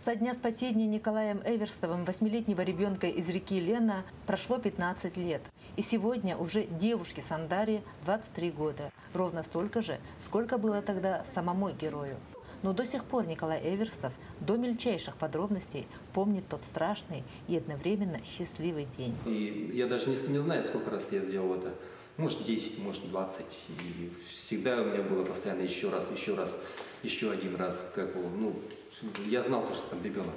Со дня спасения Николаем Эверстовым 8-летнего ребенка из реки Лена прошло 15 лет. И сегодня уже девушке Сандаре 23 года. Ровно столько же, сколько было тогда самому герою. Но до сих пор Николай Эверстов до мельчайших подробностей помнит тот страшный и одновременно счастливый день. И я даже не знаю, сколько раз я сделал это. Может 10, может 20. И всегда у меня было постоянно еще раз, еще один раз. Я знал, что там ребенок.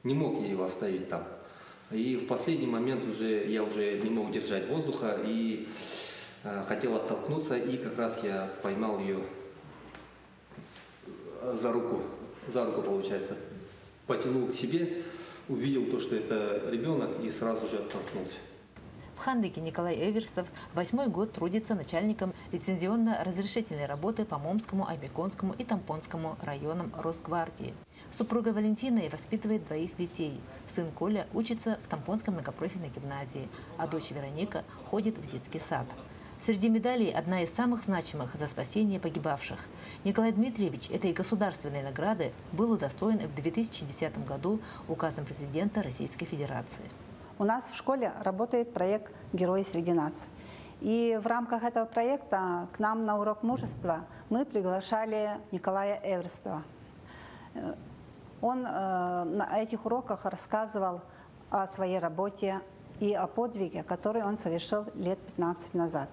Не мог я его оставить там. И в последний момент я уже не мог держать воздуха и хотел оттолкнуться. И как раз я поймал ее за руку, получается, потянул к себе, увидел то, что это ребенок, и сразу же оттолкнулся. В Хандыке Николай Эверстов 8-й год трудится начальником лицензионно-разрешительной работы по Момскому, Абиконскому и Тампонскому районам Росгвардии. Супруга Валентина воспитывает 2 детей. Сын Коля учится в Тампонской многопрофильной гимназии, а дочь Вероника ходит в детский сад. Среди медалей одна из самых значимых за спасение погибавших. Николай Дмитриевич этой государственной награды был удостоен в 2010 году указом президента Российской Федерации. У нас в школе работает проект «Герои среди нас». И в рамках этого проекта к нам на урок мужества мы приглашали Николая Эверстова. Он на этих уроках рассказывал о своей работе и о подвиге, который он совершил лет 15 назад.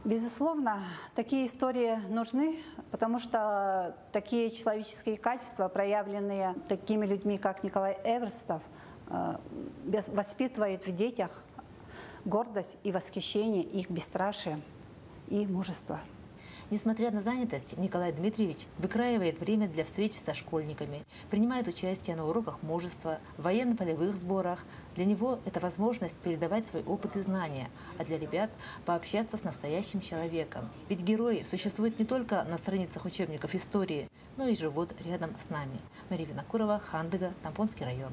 Безусловно, такие истории нужны, потому что такие человеческие качества, проявленные такими людьми, как Николай Эверстов, воспитывает в детях гордость и восхищение их бесстрашием и мужество. Несмотря на занятость, Николай Дмитриевич выкраивает время для встреч со школьниками, принимает участие на уроках мужества, военно-полевых сборах. Для него это возможность передавать свой опыт и знания, а для ребят пообщаться с настоящим человеком. Ведь герои существуют не только на страницах учебников истории, но и живут рядом с нами. Мария Винокурова, Хандыга, Тампонский район.